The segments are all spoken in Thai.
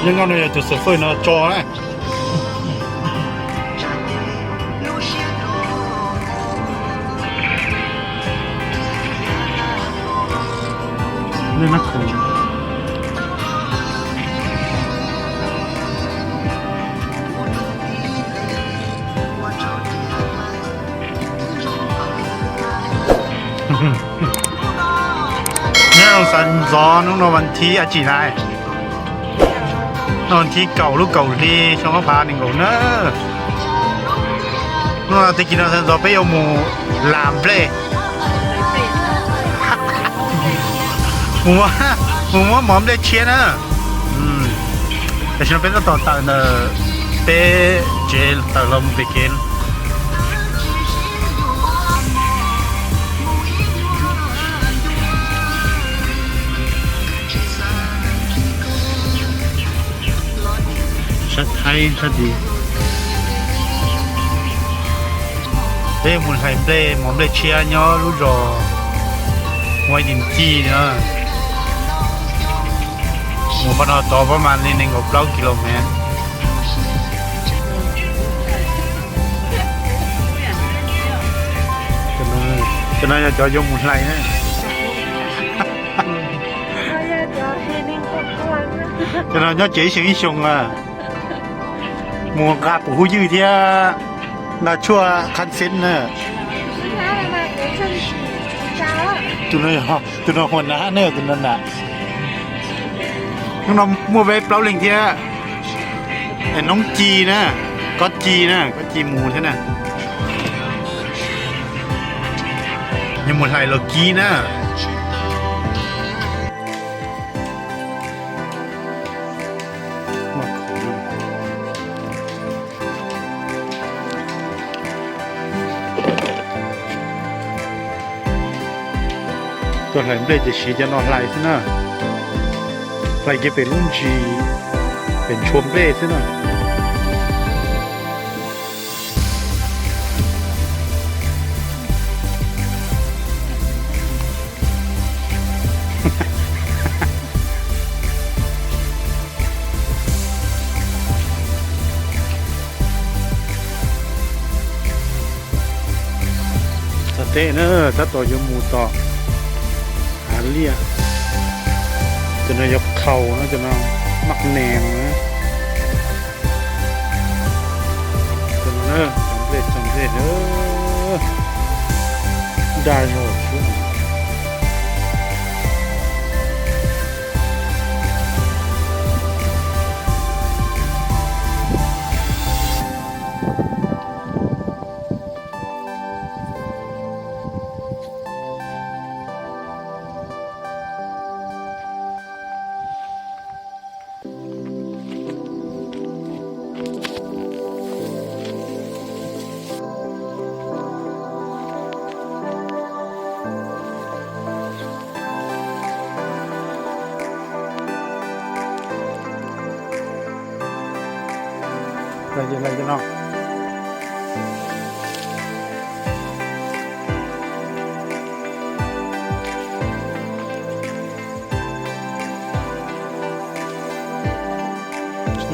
应该呢就是会呢抓呢。那可能。สันซอน้องนวันที่อาจีนายนอนที่เก่าลูกเก่าที่ช่องพาหนึ่งเนอะนอนตะกี้นอนสันซอไปเอาหมูลามเปล่หมูว่าหมอมได้เชียนะแต่ฉันเป็นต่อต่างเนอะเป้เจลตะลมไปกินชัดไทยชัดดีเป้หมุนไทยเป้หมอมเป้เชียเนาะรู้รอไว้ดินจีเนาะหมู่บ้านต่อประมาณนี้1.9 กิโลเมตรจะน่าจะยกหมุนไหลนะจะน่าจะเจ๋งสิงชงอ่ะมัวกาปูยืดเทียน่าชั่วคันเซนเนอะตุนยตุนหัวหน้าเนอะตุนนั่นน่ะน้องมัวไปเปล่าเล่งเทียไอ้น้องจีนะก็จีนะก็จีหมูใช่ไหมยังหมดไหลเรากีนะตัวไหนไม่จะชี้จะนอนไหลซะนะไหลจะเป็นรุ่นจีเป็นชมเล่ซะนะสเต้เนอะถ้าต่อยมูต่อเรียจะนายกเข่านะจะนามักแนงนะจะนาสำเร็จได้หรอกอะไรจะนอก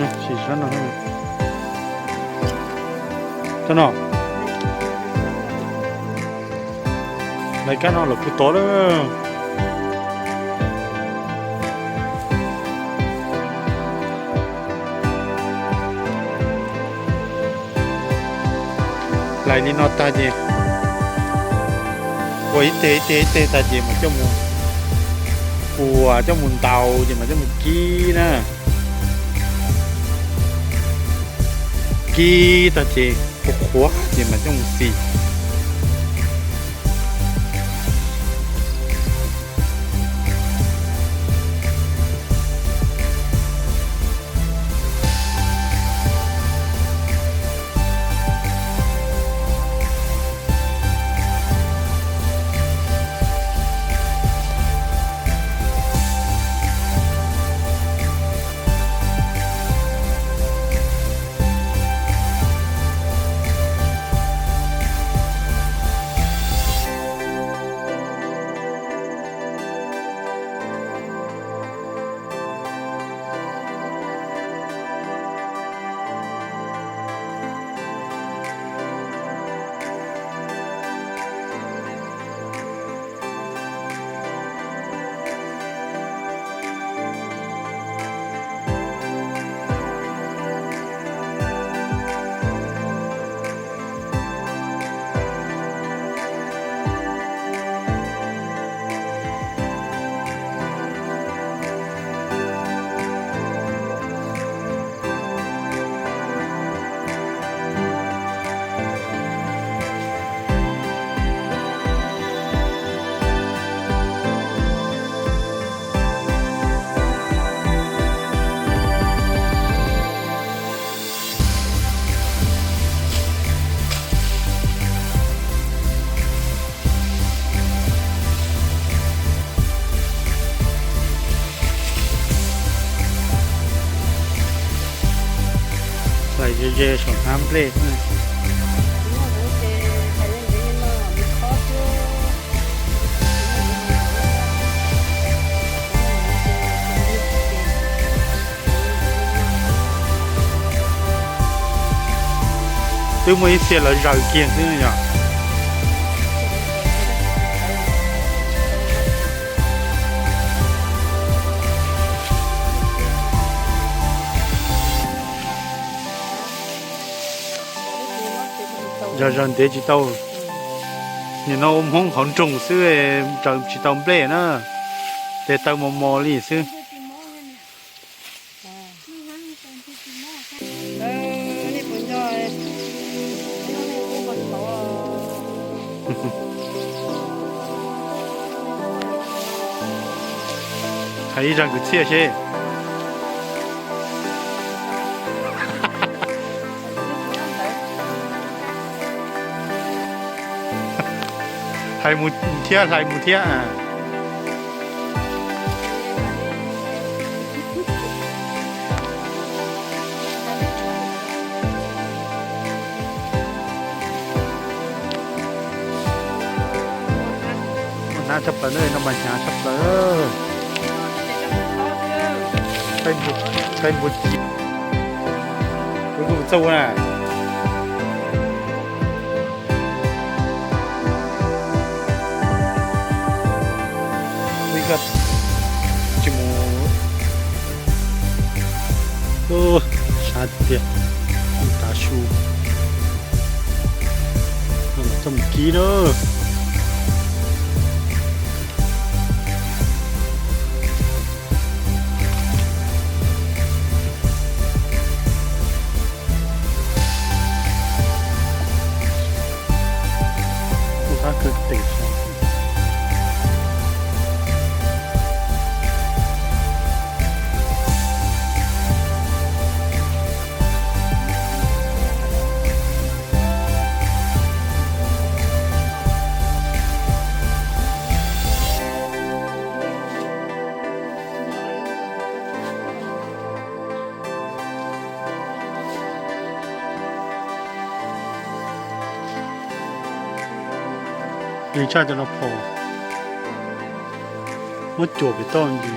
นี่สีชั้นนะจะนอกรายการนอกหรือผู้โตเลยไหลนี่นอตาเจโอ้ยเตตาเจมันจะมูปัวจะมุนเตาเจมันจะมุกี้นะกี้ตาเจพวกหัวเจมันจะมุสี phải dễ dễ sống ham lệ tôi mới xe là rào kiên thế nhỉ giờ dần để chỉ tàu nhìn nó không hòn trùng xứ chẳng chỉ tàu bể nữa để tàu mò lì xứ thấy rằng cứ chia chứ hay một thia àน่าจะเปิดเลยน้ำมันยาชับเลยใช้บุญรู้ตัวน่ะนี่ก็จมูกโอ้ชาเดียตาชูจมูกกี้เนอะคือติดยังชาจะรับพอมันจบไปต้นดี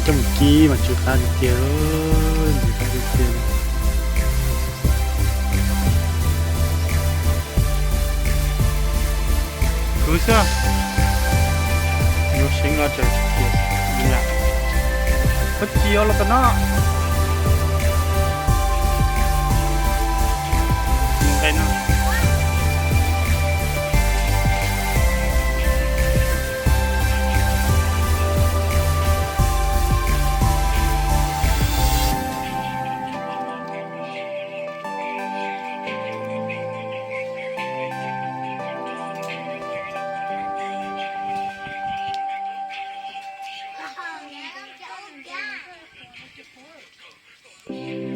trong kia mà chụp ta được kia rồi chụp ta được kia cứ sao nó sinh ra trời kia nhà bất chiếu là cái nó cái nó Yeah.